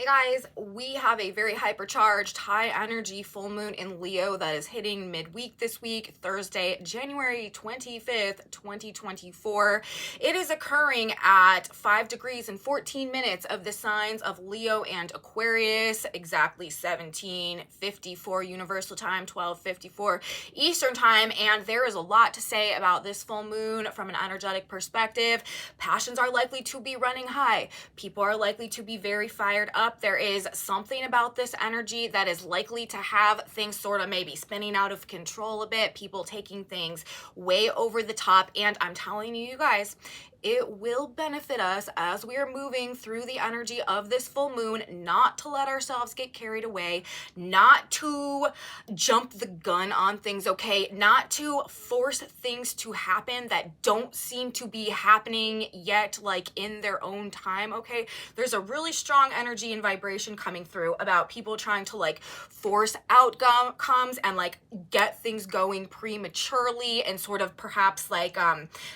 Hey guys, we have a very hypercharged, high energy full moon in Leo that is hitting midweek this week, Thursday, January 25th, 2024. It is occurring at 5 degrees and 14 minutes of the signs of Leo and Aquarius, exactly 17:54 Universal Time, 12:54 Eastern Time. And there is a lot to say about this full moon from an energetic perspective. Passions are likely to be running high. People are likely to be very fired up. There is something about this energy that is likely to have things sort of maybe spinning out of control a bit, people taking things way over the top. And I'm telling you guys, it will benefit us as we are moving through the energy of this full moon, not to let ourselves get carried away, not to jump the gun on things, okay? Not to force things to happen that don't seem to be happening yet, like in their own time, okay? There's a really strong energy and vibration coming through about people trying to like force outcomes and like get things going prematurely and sort of perhaps like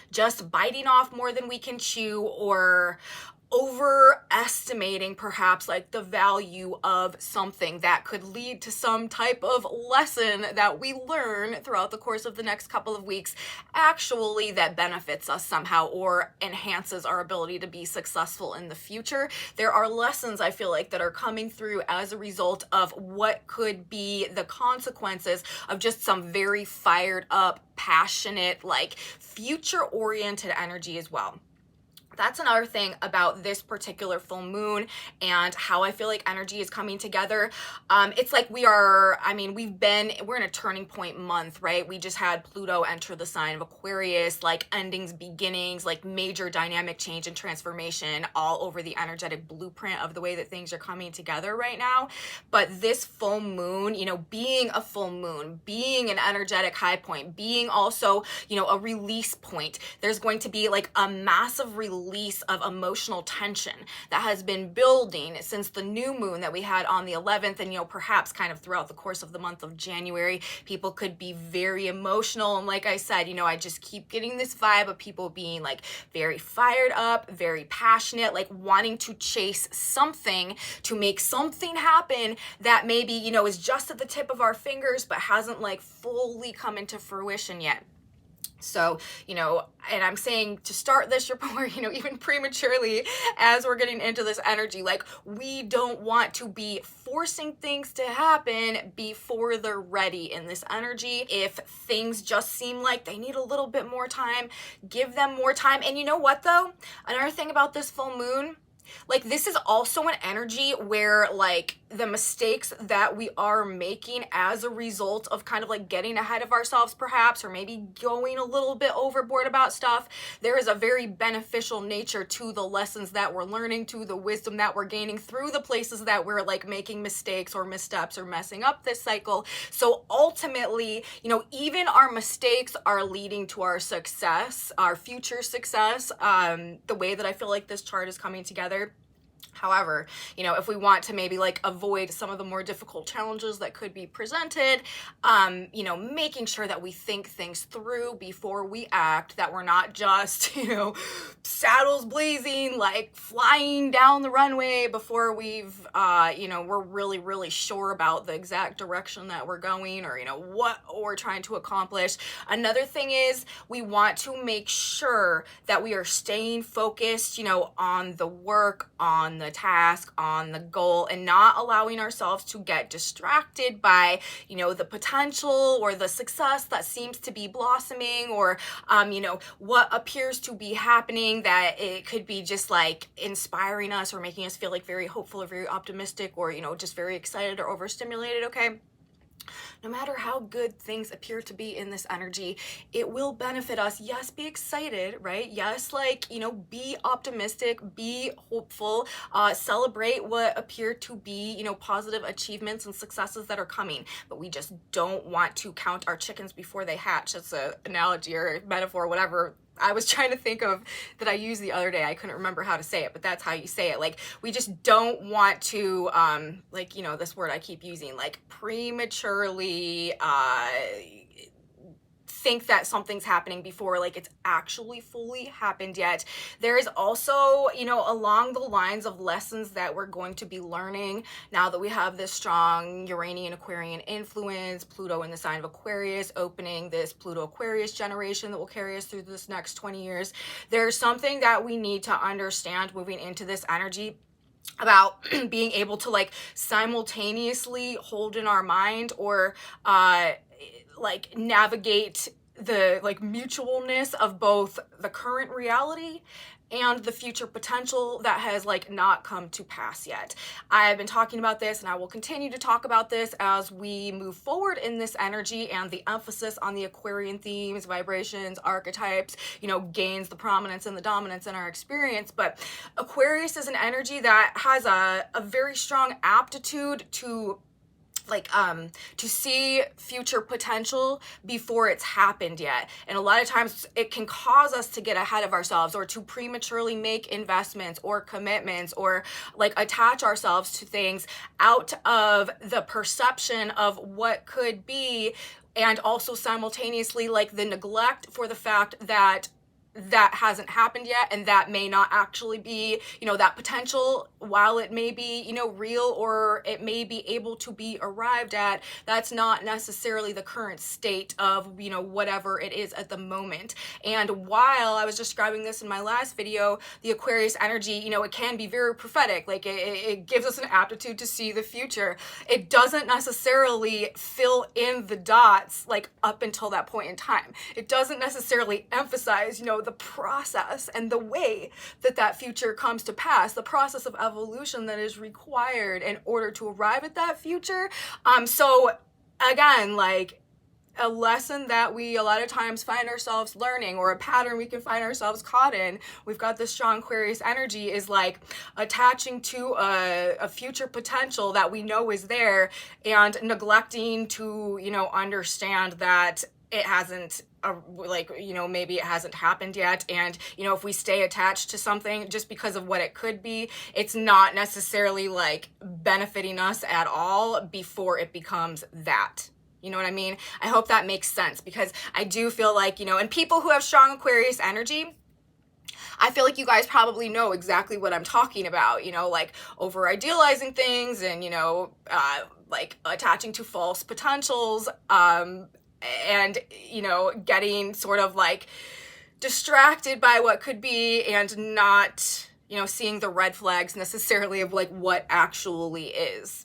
just biting off more than we can chew, or overestimating perhaps like the value of something that could lead to some type of lesson that we learn throughout the course of the next couple of weeks, actually that benefits us somehow or enhances our ability to be successful in the future. There are lessons I feel like that are coming through as a result of what could be the consequences of just some very fired up, passionate, like future oriented energy as well. That's another thing about this particular full moon and how I feel like energy is coming together. It's like we're in a turning point month, right? We just had Pluto enter the sign of Aquarius, like endings, beginnings, like major dynamic change and transformation all over the energetic blueprint of the way that things are coming together right now. But this full moon, being a full moon, being an energetic high point, being also, a release point, there's going to be like a massive release of emotional tension that has been building since the new moon that we had on the 11th. And, perhaps kind of throughout the course of the month of January, people could be very emotional. And like I said, I just keep getting this vibe of people being like very fired up, very passionate, like wanting to chase something to make something happen that maybe, is just at the tip of our fingers, but hasn't like fully come into fruition yet. So, and I'm saying to start this report, even prematurely as we're getting into this energy, like we don't want to be forcing things to happen before they're ready in this energy. If things just seem like they need a little bit more time, give them more time. And you know what though? Another thing about this full moon, like this is also an energy where like the mistakes that we are making as a result of kind of like getting ahead of ourselves perhaps, or maybe going a little bit overboard about stuff, there is a very beneficial nature to the lessons that we're learning, to the wisdom that we're gaining through the places that we're like making mistakes or missteps or messing up this cycle. So ultimately, even our mistakes are leading to our success, our future success, the way that I feel like this chart is coming together. However, if we want to maybe like avoid some of the more difficult challenges that could be presented, making sure that we think things through before we act, that we're not just, saddles blazing, like flying down the runway before we're really, really sure about the exact direction that we're going, or, what we're trying to accomplish. Another thing is we want to make sure that we are staying focused, on the work, on the task, on the goal, and not allowing ourselves to get distracted by, the potential or the success that seems to be blossoming, or, what appears to be happening that it could be just like inspiring us or making us feel like very hopeful or very optimistic, or, just very excited or overstimulated, okay? No matter how good things appear to be in this energy, it will benefit us. Yes, be excited, right? Yes, be optimistic, be hopeful, celebrate what appear to be, positive achievements and successes that are coming. But we just don't want to count our chickens before they hatch. That's an analogy or metaphor, whatever I was trying to think of that I used the other day. I couldn't remember how to say it, but that's how you say it. Like, we just don't want to, this word I keep using, like prematurely, think that something's happening before like it's actually fully happened yet. There is also, you know, along the lines of lessons that we're going to be learning now that we have this strong Uranian Aquarian influence, Pluto in the sign of Aquarius, opening this Pluto Aquarius generation that will carry us through this next 20 years. There's something that we need to understand moving into this energy about being able to like simultaneously hold in our mind or like navigate the like mutualness of both the current reality and the future potential that has like not come to pass yet. I have been talking about this and I will continue to talk about this as we move forward in this energy, and the emphasis on the Aquarian themes, vibrations, archetypes, you know, gains the prominence and the dominance in our experience. But Aquarius is an energy that has a very strong aptitude to like to see future potential before it's happened yet. And a lot of times it can cause us to get ahead of ourselves or to prematurely make investments or commitments or like attach ourselves to things out of the perception of what could be, and also simultaneously like the neglect for the fact that that hasn't happened yet, and that may not actually be, you know, that potential, while it may be, you know, real or it may be able to be arrived at, that's not necessarily the current state of, you know, whatever it is at the moment. And while I was describing this in my last video, the Aquarius energy, you know, it can be very prophetic, like it gives us an aptitude to see the future. It doesn't necessarily fill in the dots like up until that point in time. It doesn't necessarily emphasize, you know, the process and the way that that future comes to pass, the process of evolution that is required in order to arrive at that future. So again, like a lesson that we a lot of times find ourselves learning, or a pattern we can find ourselves caught in, we've got this strong Aquarius energy, is like attaching to a future potential that we know is there and neglecting to, you know, understand that it hasn't like, you know, maybe it hasn't happened yet. And, you know, if we stay attached to something just because of what it could be, it's not necessarily like benefiting us at all before it becomes that. You know what I mean? I hope that makes sense, because I do feel like, you know, and people who have strong Aquarius energy, I feel like you guys probably know exactly what I'm talking about, you know, like over idealizing things and, you know, like attaching to false potentials, and, you know, getting sort of like distracted by what could be and not, you know, seeing the red flags necessarily of like what actually is.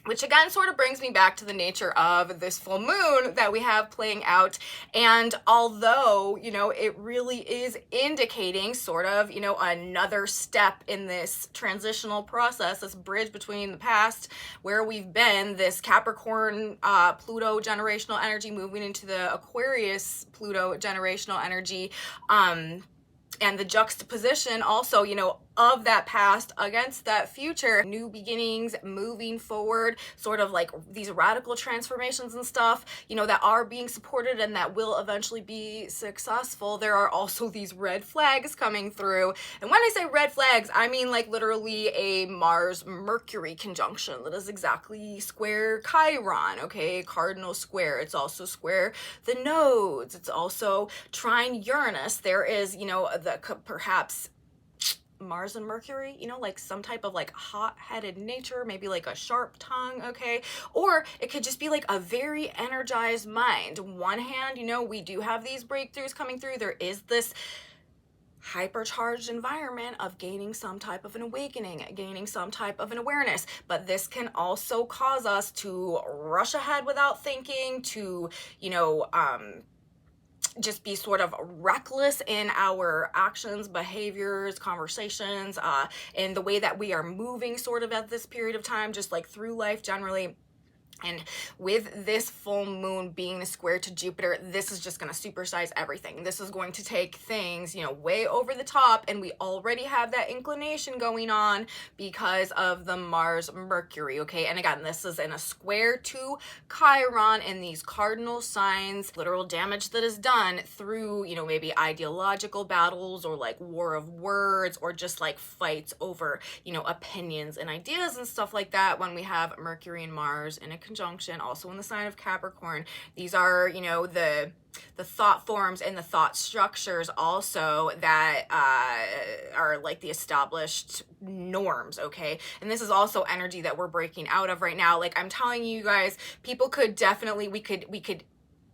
Which again sort of brings me back to the nature of this full moon that we have playing out. And although, you know, it really is indicating sort of, you know, another step in this transitional process, this bridge between the past where we've been, this Capricorn Pluto generational energy moving into the Aquarius Pluto generational energy, and the juxtaposition also, you know, of that past against that future, new beginnings, moving forward, sort of like these radical transformations and stuff, you know, that are being supported and that will eventually be successful. There are also these red flags coming through. And when I say red flags, I mean like literally a Mars-Mercury conjunction that is exactly square Chiron, okay, cardinal square. It's also square the nodes. It's also trine Uranus. There is, you know, the perhaps Mars and Mercury, you know, like some type of like hot-headed nature, maybe like a sharp tongue, okay? Or it could just be like a very energized mind. On one hand, you know, we do have these breakthroughs coming through. There is this hypercharged environment of gaining some type of an awakening, gaining some type of an awareness. But this can also cause us to rush ahead without thinking, to, you know, just be sort of reckless in our actions, behaviors, conversations, in the way that we are moving sort of at this period of time, just like through life generally. And with this full moon being square to Jupiter, this is just going to supersize everything. This is going to take things, you know, way over the top. And we already have that inclination going on because of the Mars Mercury. Okay. And again, this is in a square to Chiron in these cardinal signs, literal damage that is done through, you know, maybe ideological battles or like war of words or just like fights over, you know, opinions and ideas and stuff like that when we have Mercury and Mars in a conjunction, also in the sign of Capricorn. These are, you know, the thought forms and the thought structures also that are like the established norms, okay? And this is also energy that we're breaking out of right now. Like I'm telling you guys, people could definitely, we could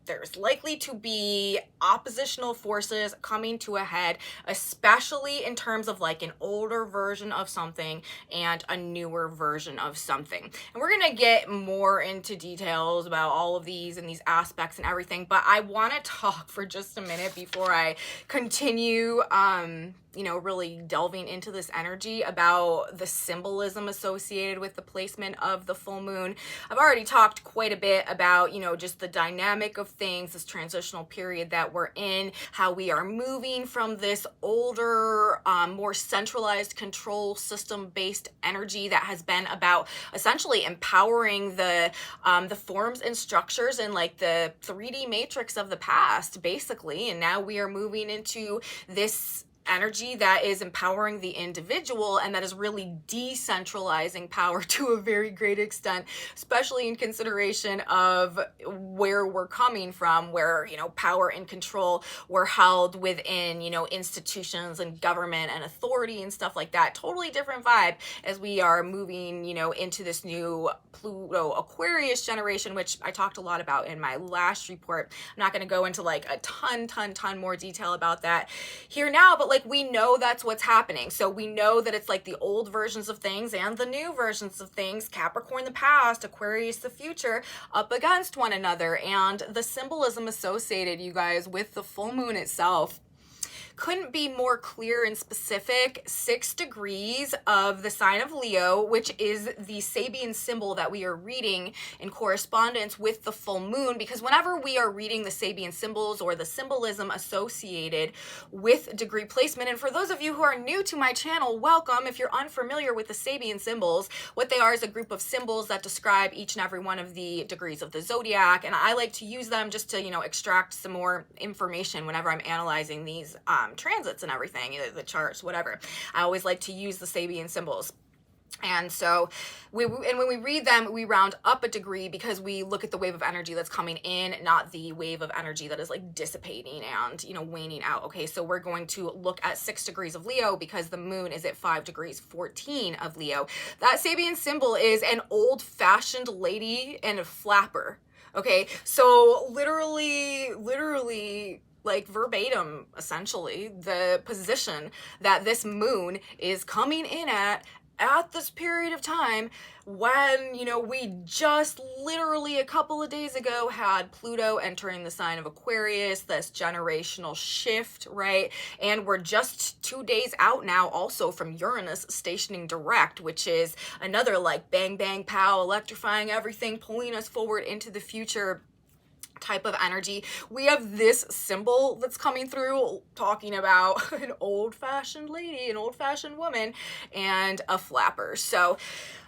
there's likely to be oppositional forces coming to a head, especially in terms of like an older version of something and a newer version of something. And we're gonna get more into details about all of these and these aspects and everything, but I wanna talk for just a minute before I continue you know, really delving into this energy about the symbolism associated with the placement of the full moon. I've already talked quite a bit about, you know, just the dynamic of things, this transitional period that we're in, how we are moving from this older, more centralized control system based energy that has been about essentially empowering the forms and structures and like the 3D matrix of the past, basically. And now we are moving into this energy that is empowering the individual and that is really decentralizing power to a very great extent, especially in consideration of where we're coming from, where, you know, power and control were held within, you know, institutions and government and authority and stuff like that. Totally different vibe as we are moving, you know, into this new Pluto Aquarius generation, which I talked a lot about in my last report. I'm not going to go into like a ton more detail about that here now, but like we know that's what's happening. So we know that it's like the old versions of things and the new versions of things, Capricorn the past, Aquarius the future, up against one another. And the symbolism associated, you guys, with the full moon itself couldn't be more clear and specific. 6 degrees of the sign of Leo, which is the Sabian symbol that we are reading in correspondence with the full moon, because whenever we are reading the Sabian symbols or the symbolism associated with degree placement, and for those of you who are new to my channel, welcome. If you're unfamiliar with the Sabian symbols, what they are is a group of symbols that describe each and every one of the degrees of the zodiac, and I like to use them just to, you know, extract some more information whenever I'm analyzing these transits and everything, the charts, whatever. I always like to use the Sabian symbols. And so when we read them, we round up a degree because we look at the wave of energy that's coming in, not the wave of energy that is like dissipating and, you know, waning out. Okay, so we're going to look at 6 degrees of Leo because the moon is at 5 degrees 14 of Leo. That Sabian symbol is an old-fashioned lady and a flapper. Okay, so literally like verbatim, essentially, the position that this moon is coming in at this period of time when, you know, we just literally a couple of days ago had Pluto entering the sign of Aquarius, this generational shift, right? And we're just 2 days out now also from Uranus stationing direct, which is another like bang, bang, pow, electrifying everything, pulling us forward into the future type of energy. We have this symbol that's coming through talking about an old-fashioned lady, an old-fashioned woman, and a flapper. So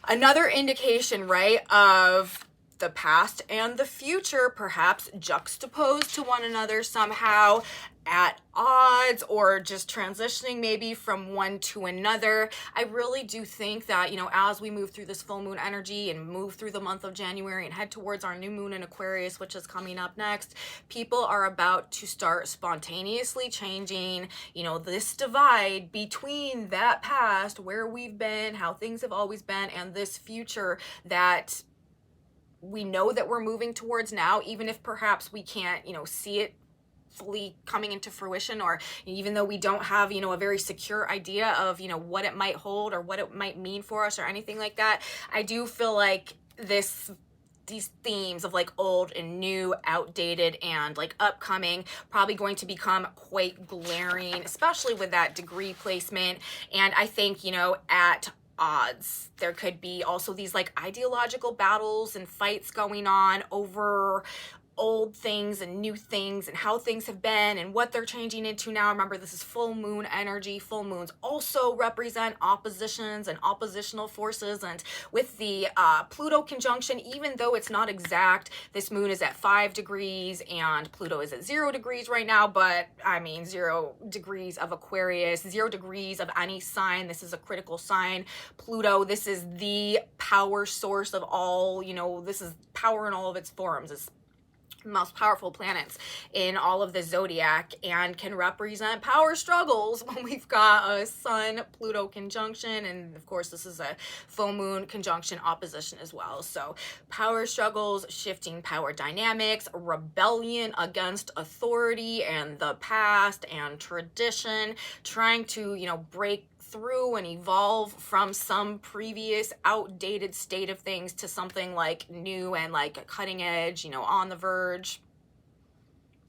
another indication, right, of the past and the future perhaps juxtaposed to one another somehow, at odds, or just transitioning maybe from one to another. I really do think that, you know, as we move through this full moon energy and move through the month of January and head towards our new moon in Aquarius, which is coming up next, people are about to start spontaneously changing, you know, this divide between that past, where we've been, how things have always been, and this future that we know that we're moving towards now, even if perhaps we can't, you know, see it fully coming into fruition, or even though we don't have, you know, a very secure idea of, you know, what it might hold or what it might mean for us or anything like that. I do feel like these themes of like old and new, outdated and like upcoming, probably going to become quite glaring, especially with that degree placement. And I think, you know, at odds, there could be also these like ideological battles and fights going on over old things and new things and how things have been and what they're changing into now. Remember, this is full moon energy. Full moons also represent oppositions and oppositional forces. And with the Pluto conjunction, even though it's not exact, this moon is at 5 degrees and Pluto is at 0 degrees right now. But I mean, 0 degrees of Aquarius, 0 degrees of any sign. This is a critical sign. Pluto, this is the power source of all, this is power in all of its forms. It's most powerful planets in all of the zodiac and can represent power struggles when we've got a Sun Pluto conjunction, and of course this is a full moon conjunction opposition as well. So power struggles, shifting power dynamics, rebellion against authority and the past and tradition, trying to break through and evolve from some previous outdated state of things to something like new and like cutting edge, on the verge.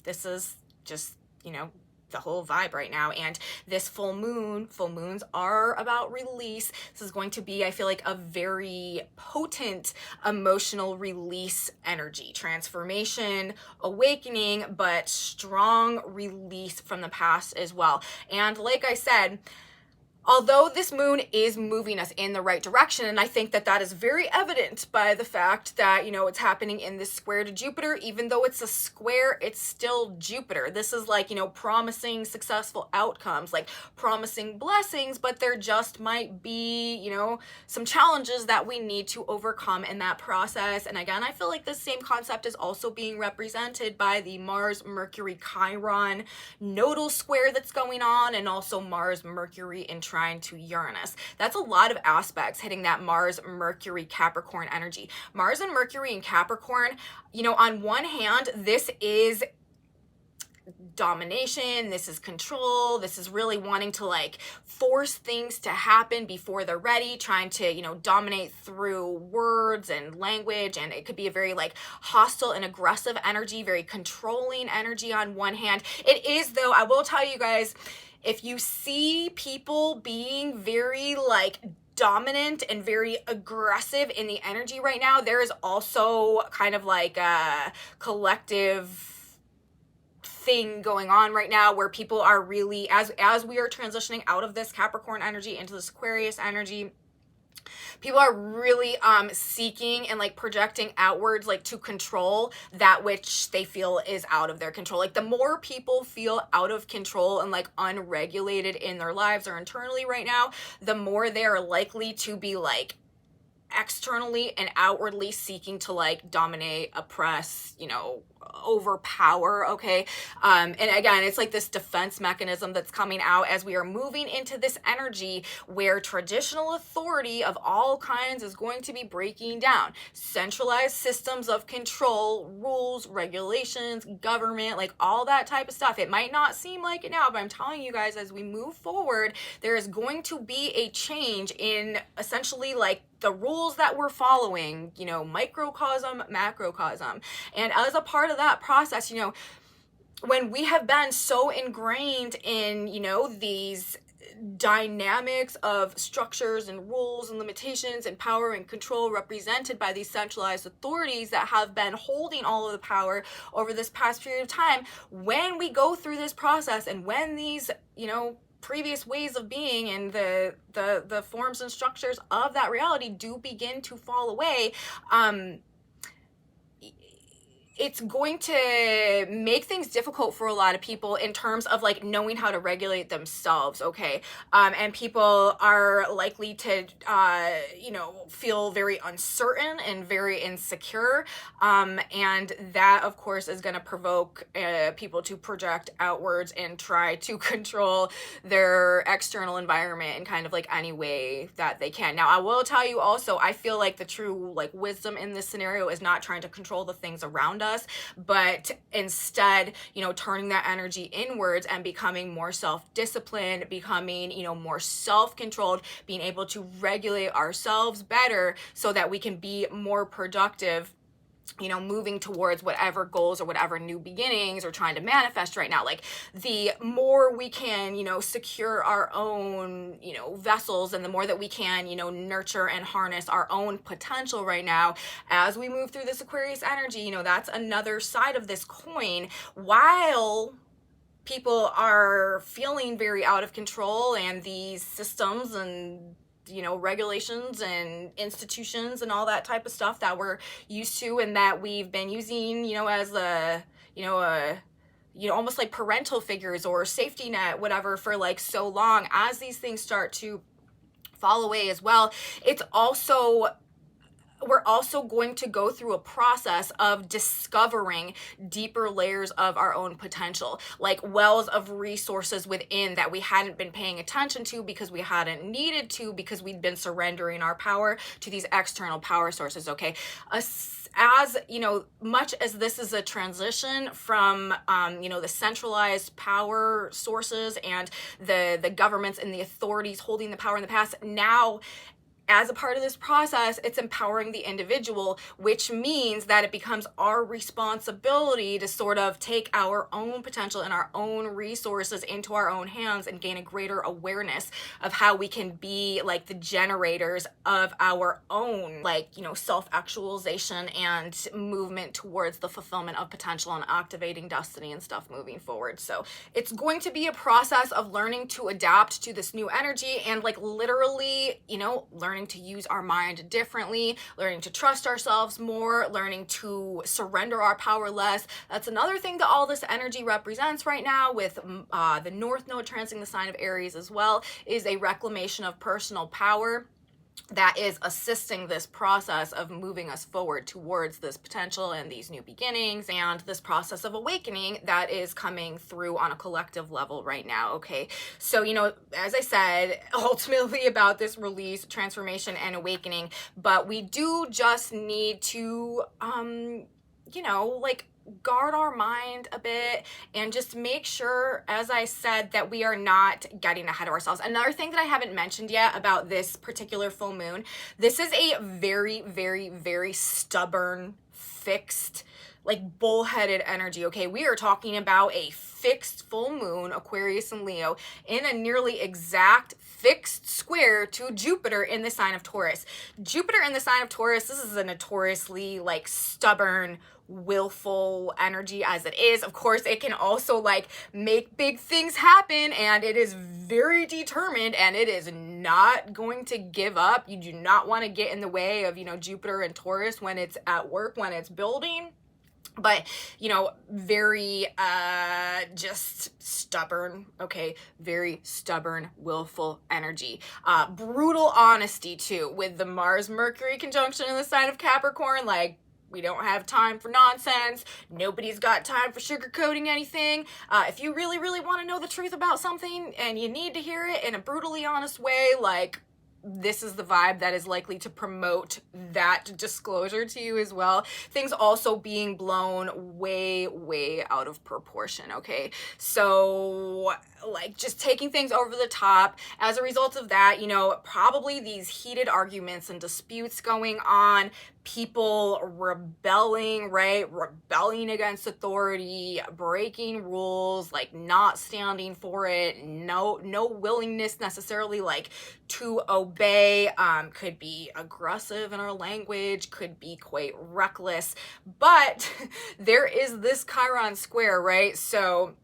This is just, the whole vibe right now. And this full moons are about release. This is going to be, I feel like, a very potent emotional release energy, transformation, awakening, but strong release from the past as well. And like I said, although this moon is moving us in the right direction, and I think that that is very evident by the fact that, it's happening in this square to Jupiter. Even though it's a square, it's still Jupiter. This is like, promising successful outcomes, like promising blessings, but there just might be, some challenges that we need to overcome in that process. And again, I feel like this same concept is also being represented by the Mars-Mercury Chiron nodal square that's going on, and also Mars-Mercury in trine to Uranus. That's a lot of aspects hitting that Mars-Mercury Capricorn energy. Mars and Mercury in Capricorn, on one hand, this is domination, this is control, this is really wanting to force things to happen before they're ready, trying to dominate through words and language. And it could be a very hostile and aggressive energy, very controlling energy on one hand. It is, though, I will tell you guys, if you see people being very dominant and very aggressive in the energy right now, there is also kind of a collective thing going on right now where people are really, as we are transitioning out of this Capricorn energy into this Aquarius energy, people are really seeking and projecting outwards to control that which they feel is out of their control. The more people feel out of control and unregulated in their lives or internally right now, the more they are likely to be externally and outwardly seeking to dominate, oppress, overpower. Okay. And again, it's this defense mechanism that's coming out as we are moving into this energy where traditional authority of all kinds is going to be breaking down. Centralized systems of control, rules, regulations, government, all that type of stuff. It might not seem like it now, but I'm telling you guys, as we move forward, there is going to be a change in essentially the rules that we're following, microcosm, macrocosm. And as a part of that process, when we have been so ingrained in, these dynamics of structures and rules and limitations and power and control represented by these centralized authorities that have been holding all of the power over this past period of time, when we go through this process and when these, previous ways of being and the forms and structures of that reality do begin to fall away, it's going to make things difficult for a lot of people in terms of knowing how to regulate themselves. Okay. And people are likely to, feel very uncertain and very insecure. And that of course is going to provoke people to project outwards and try to control their external environment in kind of any way that they can. Now, I will tell you also, I feel the true wisdom in this scenario is not trying to control the things around us, but instead, turning that energy inwards and becoming more self-disciplined, becoming, more self-controlled, being able to regulate ourselves better so that we can be more productive moving towards whatever goals or whatever new beginnings or trying to manifest right now. Like, the more we can, secure our own, vessels, and the more that we can, nurture and harness our own potential right now as we move through this Aquarius energy, that's another side of this coin. While people are feeling very out of control, and these systems and regulations and institutions and all that type of stuff that we're used to and that we've been using, as almost like parental figures or safety net, whatever, for like so long, as these things start to fall away as well, we're also going to go through a process of discovering deeper layers of our own potential, like wells of resources within that we hadn't been paying attention to because we hadn't needed to, because we'd been surrendering our power to these external power sources, okay? As much as this is a transition from the centralized power sources and the governments and the authorities holding the power in the past, now as a part of this process, it's empowering the individual, which means that it becomes our responsibility to sort of take our own potential and our own resources into our own hands and gain a greater awareness of how we can be like the generators of our own, self-actualization and movement towards the fulfillment of potential and activating destiny and stuff moving forward. So it's going to be a process of learning to adapt to this new energy and literally, learning to use our mind differently, learning to trust ourselves more, learning to surrender our power less. That's another thing that all this energy represents right now, with the North Node transiting the sign of Aries as well, is a reclamation of personal power that is assisting this process of moving us forward towards this potential and these new beginnings and this process of awakening that is coming through on a collective level right now, okay? So, as I said, ultimately about this release, transformation, and awakening, but we do just need to, guard our mind a bit and just make sure, as I said, that we are not getting ahead of ourselves. Another thing that I haven't mentioned yet about this particular full moon, this is a very, very, very stubborn, fixed, bullheaded energy, okay? We are talking about a fixed full moon, Aquarius and Leo, in a nearly exact fixed square to Jupiter in the sign of Taurus. Jupiter in the sign of Taurus, this is a notoriously stubborn, willful energy as it is. Of course, it can also make big things happen, and it is very determined, and it is not going to give up. You do not want to get in the way of, Jupiter and Taurus when it's at work, when it's building. But, very, just stubborn, okay? Very stubborn, willful energy. Brutal honesty, too, with the Mars-Mercury conjunction in the sign of Capricorn. We don't have time for nonsense. Nobody's got time for sugarcoating anything. If you really, really want to know the truth about something and you need to hear it in a brutally honest way, this is the vibe that is likely to promote that disclosure to you as well. Things also being blown way, way out of proportion, okay? So, just taking things over the top. As a result of that, probably these heated arguments and disputes going on, people rebelling, right? Rebelling against authority, breaking rules, not standing for it, no willingness necessarily to obey, could be aggressive in our language, could be quite reckless, but there is this Chiron square, right? So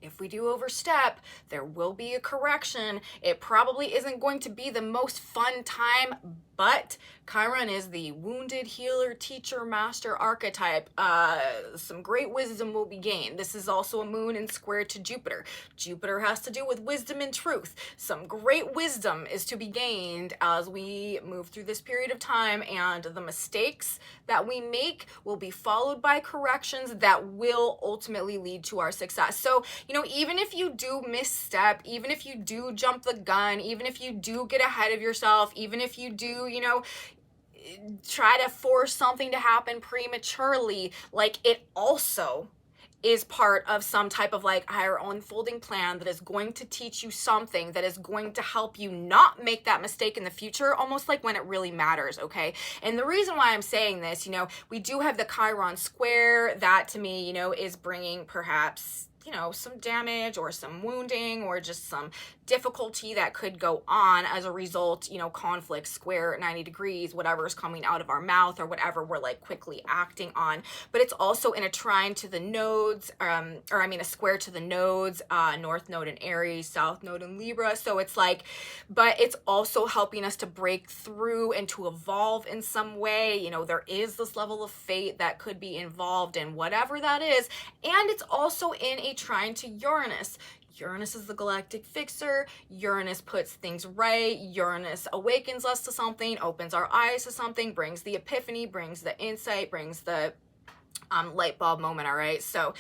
if we do overstep, there will be a correction. It probably isn't going to be the most fun time, but Chiron is the wounded healer, teacher, master archetype. Some great wisdom will be gained. This is also a moon in square to Jupiter. Jupiter has to do with wisdom and truth. Some great wisdom is to be gained as we move through this period of time, and the mistakes that we make will be followed by corrections that will ultimately lead to our success. So, even if you do misstep, even if you do jump the gun, even if you do get ahead of yourself, even if you do, try to force something to happen prematurely, it also is part of some type of like higher unfolding plan that is going to teach you something that is going to help you not make that mistake in the future, almost like when it really matters, okay? And the reason why I'm saying this, you know, we do have the Chiron square that to me, you know, is bringing perhaps, you know, some damage or some wounding or just some difficulty that could go on as a result, you know, conflict, square 90 degrees, whatever is coming out of our mouth or whatever we're like quickly acting on. But it's also in a trine to the nodes, a square to the nodes, north node in Aries, south node in Libra. So it's like, but it's also helping us to break through and to evolve in some way. You know, there is this level of fate that could be involved in whatever that is. And it's also in a trine to Uranus. Uranus is the galactic fixer. Uranus puts things right. Uranus awakens us to something, opens our eyes to something, brings the epiphany, brings the insight, brings the light bulb moment, all right? So,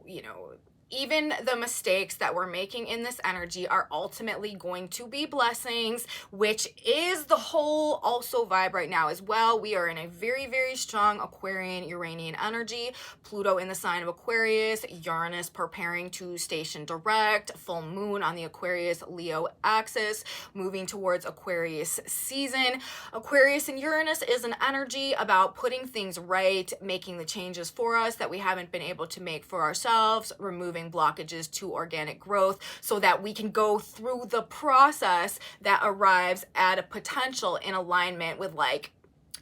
you know, even the mistakes that we're making in this energy are ultimately going to be blessings, which is the whole also vibe right now as well. We are in a very, very strong Aquarian Uranian energy. Pluto in the sign of Aquarius, Uranus preparing to station direct, full moon on the Aquarius Leo axis, moving towards Aquarius season. Aquarius and Uranus is an energy about putting things right, making the changes for us that we haven't been able to make for ourselves, removing blockages to organic growth so that we can go through the process that arrives at a potential in alignment with like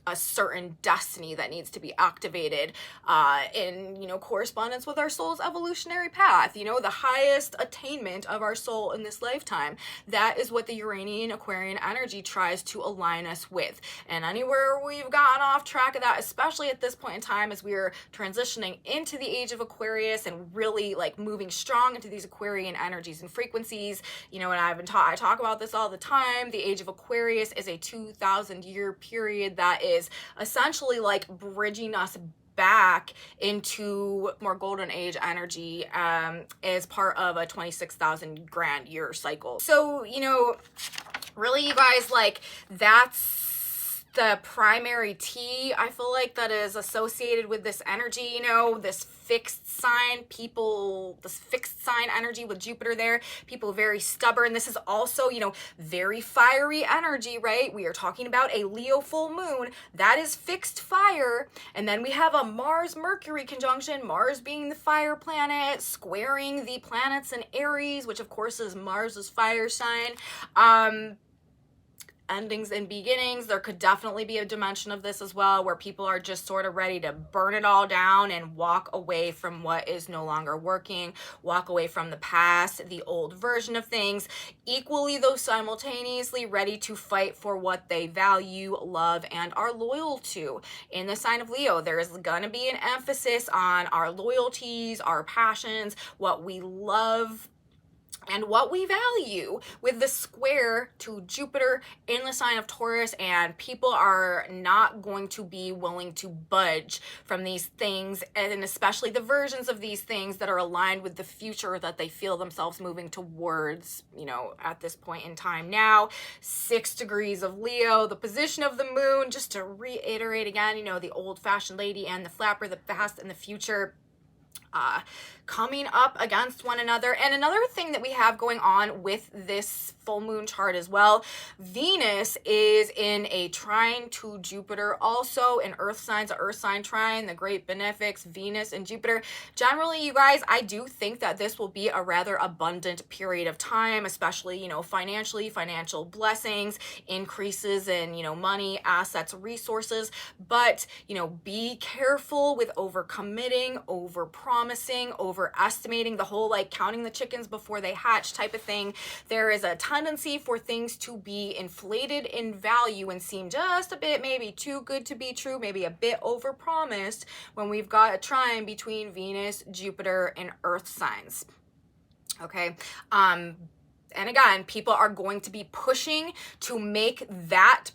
a certain destiny that needs to be activated in, you know, correspondence with our soul's evolutionary path, you know, the highest attainment of our soul in this lifetime. That is what the Uranian Aquarian energy tries to align us with. And anywhere we've gotten off track of that, especially at this point in time as we are transitioning into the age of Aquarius and really like moving strong into these Aquarian energies and frequencies, you know, and I talk about this all the time. The age of Aquarius is a 2,000-year period that is essentially like bridging us back into more golden age energy as part of a 26,000 grand year cycle. So, you know, really you guys, like that's the primary T, I feel like, that is associated with this energy, you know, this fixed sign people, this fixed sign energy with Jupiter there, people very stubborn. This is also, you know, very fiery energy, right? We are talking about a Leo full moon that is fixed fire. And then we have a Mars-Mercury conjunction, Mars being the fire planet, squaring the planets in Aries, which of course is Mars's fire sign. Endings and beginnings. There could definitely be a dimension of this as well where people are just sort of ready to burn it all down and walk away from what is no longer working, walk away from the past, the old version of things, equally though simultaneously ready to fight for what they value, love, and are loyal to. In the sign of Leo, there is gonna be an emphasis on our loyalties, our passions, what we love, and what we value with the square to Jupiter in the sign of Taurus, and people are not going to be willing to budge from these things, and especially the versions of these things that are aligned with the future that they feel themselves moving towards, you know, at this point in time now. 6 degrees of Leo, the position of the moon, just to reiterate again, you know, the old-fashioned lady and the flapper, the past and the future, coming up against one another. And another thing that we have going on with this full moon chart as well, Venus is in a trine to Jupiter, also in earth signs, a earth sign trine, the great benefics, Venus and Jupiter. Generally, you guys, I do think that this will be a rather abundant period of time, especially, you know, financially, financial blessings, increases in, you know, money, assets, resources. But, you know, be careful with overcommitting, over-promising, overestimating, the whole like counting the chickens before they hatch type of thing. There is a tendency for things to be inflated in value and seem just a bit maybe too good to be true, maybe a bit overpromised when we've got a trine between Venus, Jupiter, and Earth signs. Okay. And again, people are going to be pushing to make that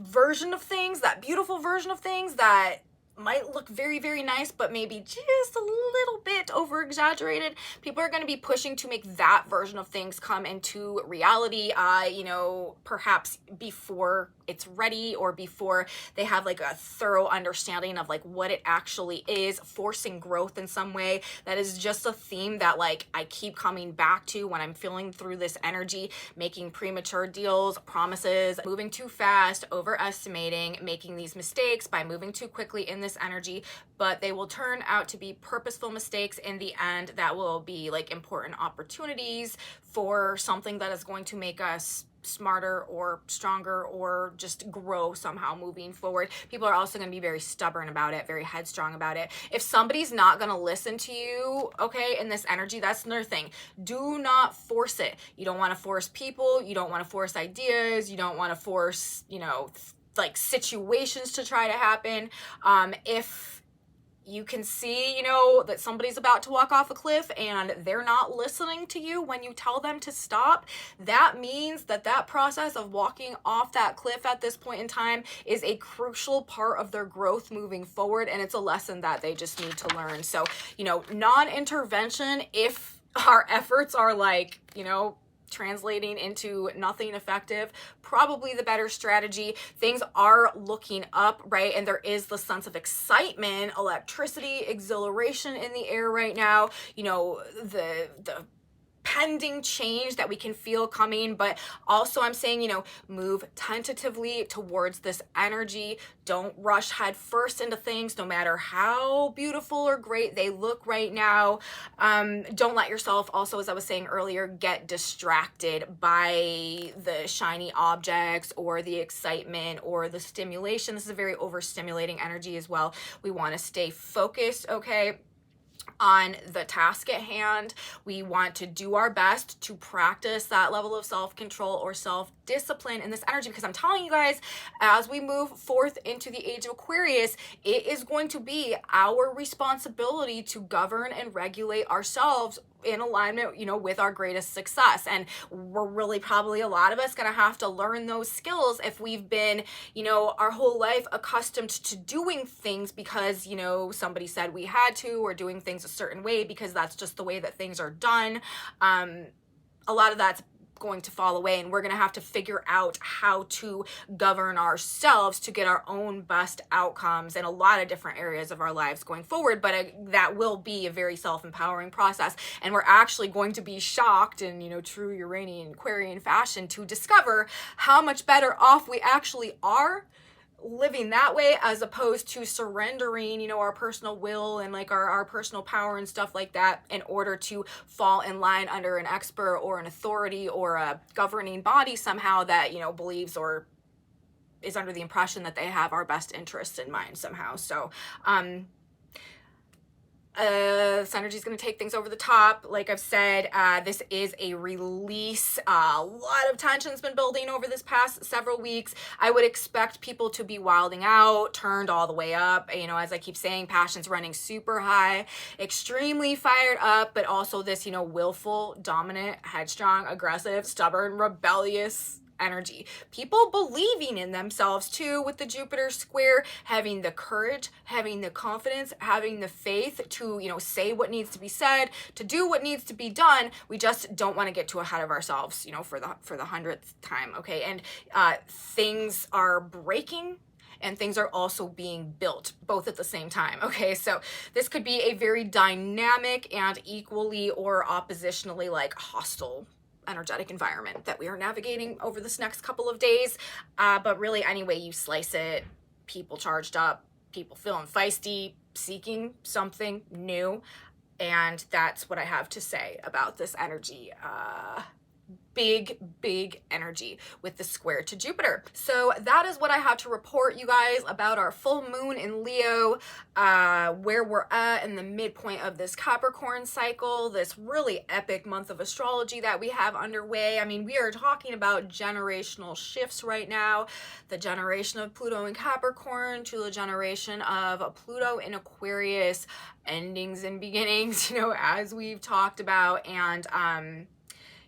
version of things, that beautiful version of things that might look very, very nice, but maybe just a little bit over exaggerated. People are going to be pushing to make that version of things come into reality, you know, perhaps before it's ready or before they have like a thorough understanding of like what it actually is, forcing growth in some way. That is just a theme that like I keep coming back to when I'm feeling through this energy, making premature deals, promises, moving too fast, overestimating, making these mistakes by moving too quickly in this energy, but they will turn out to be purposeful mistakes in the end that will be like important opportunities for something that is going to make us smarter or stronger or just grow somehow moving forward. People are also going to be very stubborn about it, very headstrong about it. If somebody's not going to listen to you, okay, in this energy, that's another thing. Do not force it. You don't want to force people. You don't want to force ideas. You don't want to force, you know, like situations to try to happen. If you can see, you know, that somebody's about to walk off a cliff and they're not listening to you when you tell them to stop, that means that that process of walking off that cliff at this point in time is a crucial part of their growth moving forward, and it's a lesson that they just need to learn. So, you know, non-intervention, if our efforts are like, you know, translating into nothing effective, probably the better strategy. Things are looking up, right? And there is the sense of excitement, electricity, exhilaration in the air right now. You know, the pending change that we can feel coming, but also I'm saying, you know, move tentatively towards this energy. Don't rush head first into things, no matter how beautiful or great they look right now. Don't let yourself also, as I was saying earlier, get distracted by the shiny objects or the excitement or the stimulation. This is a very overstimulating energy as well. We want to stay focused, okay, on the task at hand. We want to do our best to practice that level of self-control or self-discipline in this energy, because I'm telling you guys, as we move forth into the age of Aquarius, it is going to be our responsibility to govern and regulate ourselves in alignment, you know, with our greatest success. And we're really probably, a lot of us, gonna have to learn those skills if we've been, you know, our whole life accustomed to doing things because, you know, somebody said we had to, or doing things a certain way because that's just the way that things are done. A lot of that's going to fall away, and we're going to have to figure out how to govern ourselves to get our own best outcomes in a lot of different areas of our lives going forward. But that will be a very self-empowering process, and we're actually going to be shocked in, you know, true Uranian Aquarian fashion to discover how much better off we actually are living that way, as opposed to surrendering, you know, our personal will and like our personal power and stuff like that in order to fall in line under an expert or an authority or a governing body somehow that, you know, believes or is under the impression that they have our best interests in mind somehow. So this energy is going to take things over the top. Like I've said, this is a release. A lot of tension's been building over this past several weeks. I would expect people to be wilding out, turned all the way up. You know, as I keep saying, passion's running super high, extremely fired up, but also this, you know, willful, dominant, headstrong, aggressive, stubborn, rebellious energy. People believing in themselves too, with the Jupiter square, having the courage, having the confidence, having the faith to, you know, say what needs to be said, to do what needs to be done. We just don't want to get too ahead of ourselves, you know, for the 100th time, okay? And things are breaking and things are also being built, both at the same time, okay? So this could be a very dynamic and equally or oppositionally like hostile energetic environment that we are navigating over this next couple of days. But really, any way you slice it, people charged up, people feeling feisty, seeking something new. And that's what I have to say about this energy. Big energy with the square to Jupiter. So that is what I have to report you guys about our full moon in Leo, where we're at in the midpoint of this Capricorn cycle, this really epic month of astrology that we have underway. I mean, we are talking about generational shifts right now. The generation of Pluto in Capricorn to the generation of Pluto in Aquarius, endings and beginnings, you know, as we've talked about. And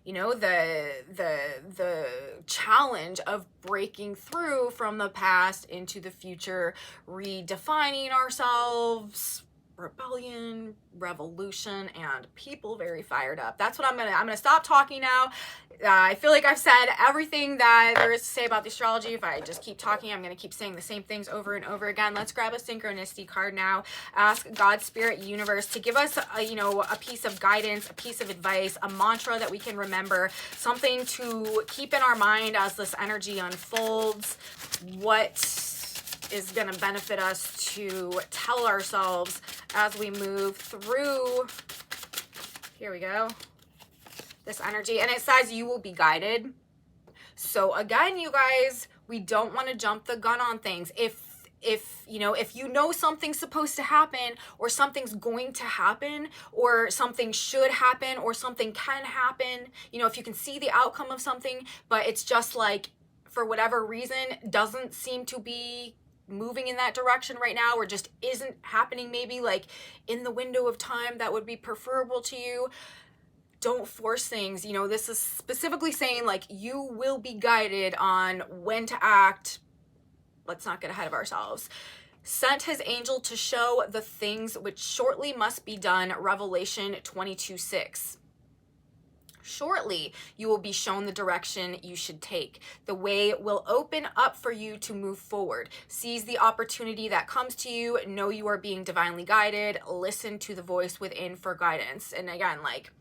you know, the challenge of breaking through from the past into the future, redefining ourselves, rebellion, revolution, and people very fired up. That's what I'm gonna stop talking now. I feel like I've said everything that there is to say about the astrology. If I just keep talking, I'm gonna keep saying the same things over and over again. Let's grab a synchronicity card now. Ask God, Spirit, Universe to give us a piece of guidance, a piece of advice, a mantra that we can remember, something to keep in our mind as this energy unfolds. What is going to benefit us to tell ourselves as we move through, here we go, this energy. And it says you will be guided. So again, you guys, we don't want to jump the gun on things. If you know something's supposed to happen, or something's going to happen, or something should happen, or something can happen, if you can see the outcome of something, but it's just like, for whatever reason, doesn't seem to be moving in that direction right now, or just isn't happening maybe like in the window of time that would be preferable to you, don't force things. This is specifically saying like you will be guided on when to act. Let's not get ahead of ourselves. Sent his angel to show the things which shortly must be done. Revelation 22:6. Shortly, you will be shown the direction you should take. The way will open up for you to move forward. Seize the opportunity that comes to you. Know you are being divinely guided. Listen to the voice within for guidance. And again, like,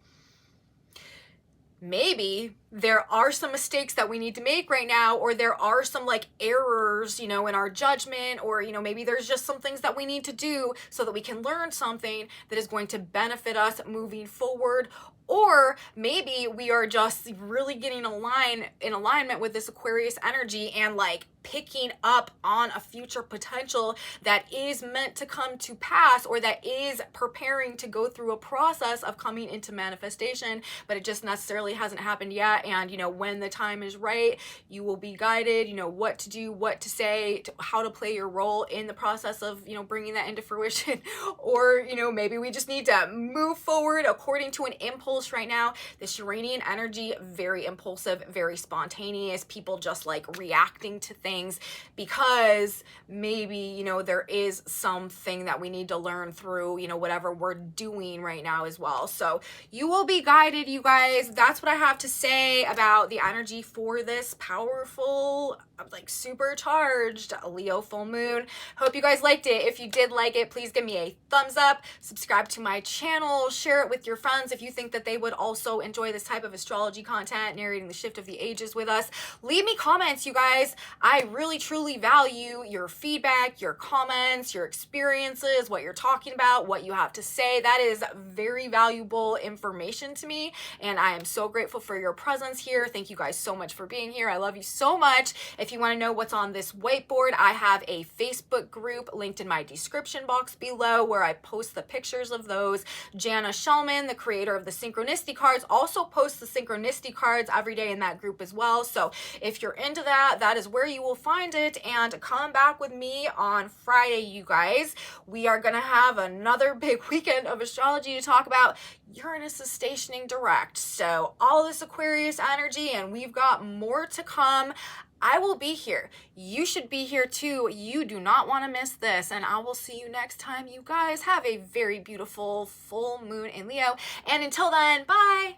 maybe there are some mistakes that we need to make right now, or there are some like errors, in our judgment, or, maybe there's just some things that we need to do so that we can learn something that is going to benefit us moving forward. Or maybe we are just really getting in alignment with this Aquarius energy and like picking up on a future potential that is meant to come to pass, or that is preparing to go through a process of coming into manifestation, but it just necessarily hasn't happened yet. And when the time is right, you will be guided, what to do, what to say, how to play your role in the process of bringing that into fruition. Or maybe we just need to move forward according to an impulse right now. This Uranian energy, very impulsive, very spontaneous, people just like reacting to things because maybe there is something that we need to learn through whatever we're doing right now as well. So you will be guided, you guys. That's what I have to say about the energy for this powerful, like supercharged Leo full moon. Hope you guys liked it. If you did like it, please give me a thumbs up, subscribe to my channel, share it with your friends if you think that they would also enjoy this type of astrology content, narrating the shift of the ages with us. Leave me comments, you guys. I really truly value your feedback, your comments, your experiences, what you're talking about, what you have to say. That is very valuable information to me, and I am so grateful for your presence here. Thank you guys so much for being here. I love you so much. If you want to know what's on this whiteboard, I have a Facebook group linked in my description box below where I post the pictures of those. Jana Shellman, the creator of the synchronicity cards, also posts the synchronicity cards every day in that group as well. So if you're into that, that is where you will find it. And come back with me on Friday, you guys. We are going to have another big weekend of astrology to talk about. Uranus is stationing direct, so all this Aquarius energy, and we've got more to come. I will be here. You should be here too. You do not want to miss this, and I will see you next time. You guys have a very beautiful full moon in Leo, and until then, bye.